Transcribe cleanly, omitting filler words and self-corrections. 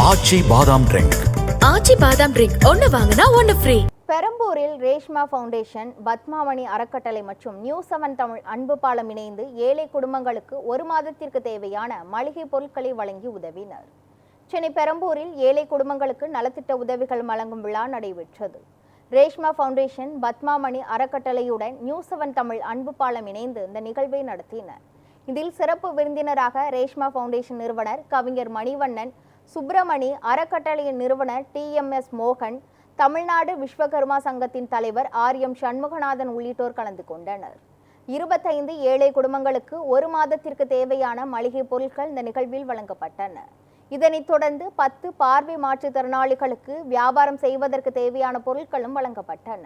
ஆச்சி பாதாம் ட்ரிங்க். ஆச்சி பாதாம் ட்ரிங்க் ஒன்னு வாங்கினா ஒன்னு ஃப்ரீ. பெரம்பூரில் ரேஷ்மா ஃபவுண்டேஷன், பத்மாவணி அறக்கட்டளை மற்றும் நியூஸ்7 தமிழ் அன்பு பாலம் இணைந்து ஏழை குடும்பங்களுக்கு ஒரு மாதத்திற்கு தேவையான மளிகை பொருட்களை வழங்கி உதவினர். சென்னை பெரம்பூரில் ஏழை குடும்பங்களுக்கு நலத்திட்ட உதவிகள் வழங்கும் விழா நடைபெற்றது. ரேஷ்மா ஃபவுண்டேஷன், பத்மாவணி அறக்கட்டளையுடன் நியூஸ்7 தமிழ் அன்பு பாலம் இணைந்து இந்த நிகழ்வை நடத்தினர். இதில் சிறப்பு விருந்தினராக ரேஷ்மா ஃபவுண்டேஷன் நிறுவனர் கவிஞர் மணிவண்ணன், சுப்பிரமணி, அறக்கட்டளையின் நிறுவனர் TMS மோகன், தமிழ்நாடு விஸ்வகர்மா சங்கத்தின் தலைவர் RM சண்முகநாதன் உள்ளிட்டோர் கலந்து கொண்டனர். 25 ஏழை குடும்பங்களுக்கு ஒரு மாதத்திற்கு தேவையான மளிகை பொருட்கள் இந்த நிகழ்வில் வழங்கப்பட்டன. இதனைத் தொடர்ந்து 10 பார்வை மாற்றுத்திறனாளிகளுக்கு வியாபாரம் செய்வதற்கு தேவையான பொருட்களும் வழங்கப்பட்டன.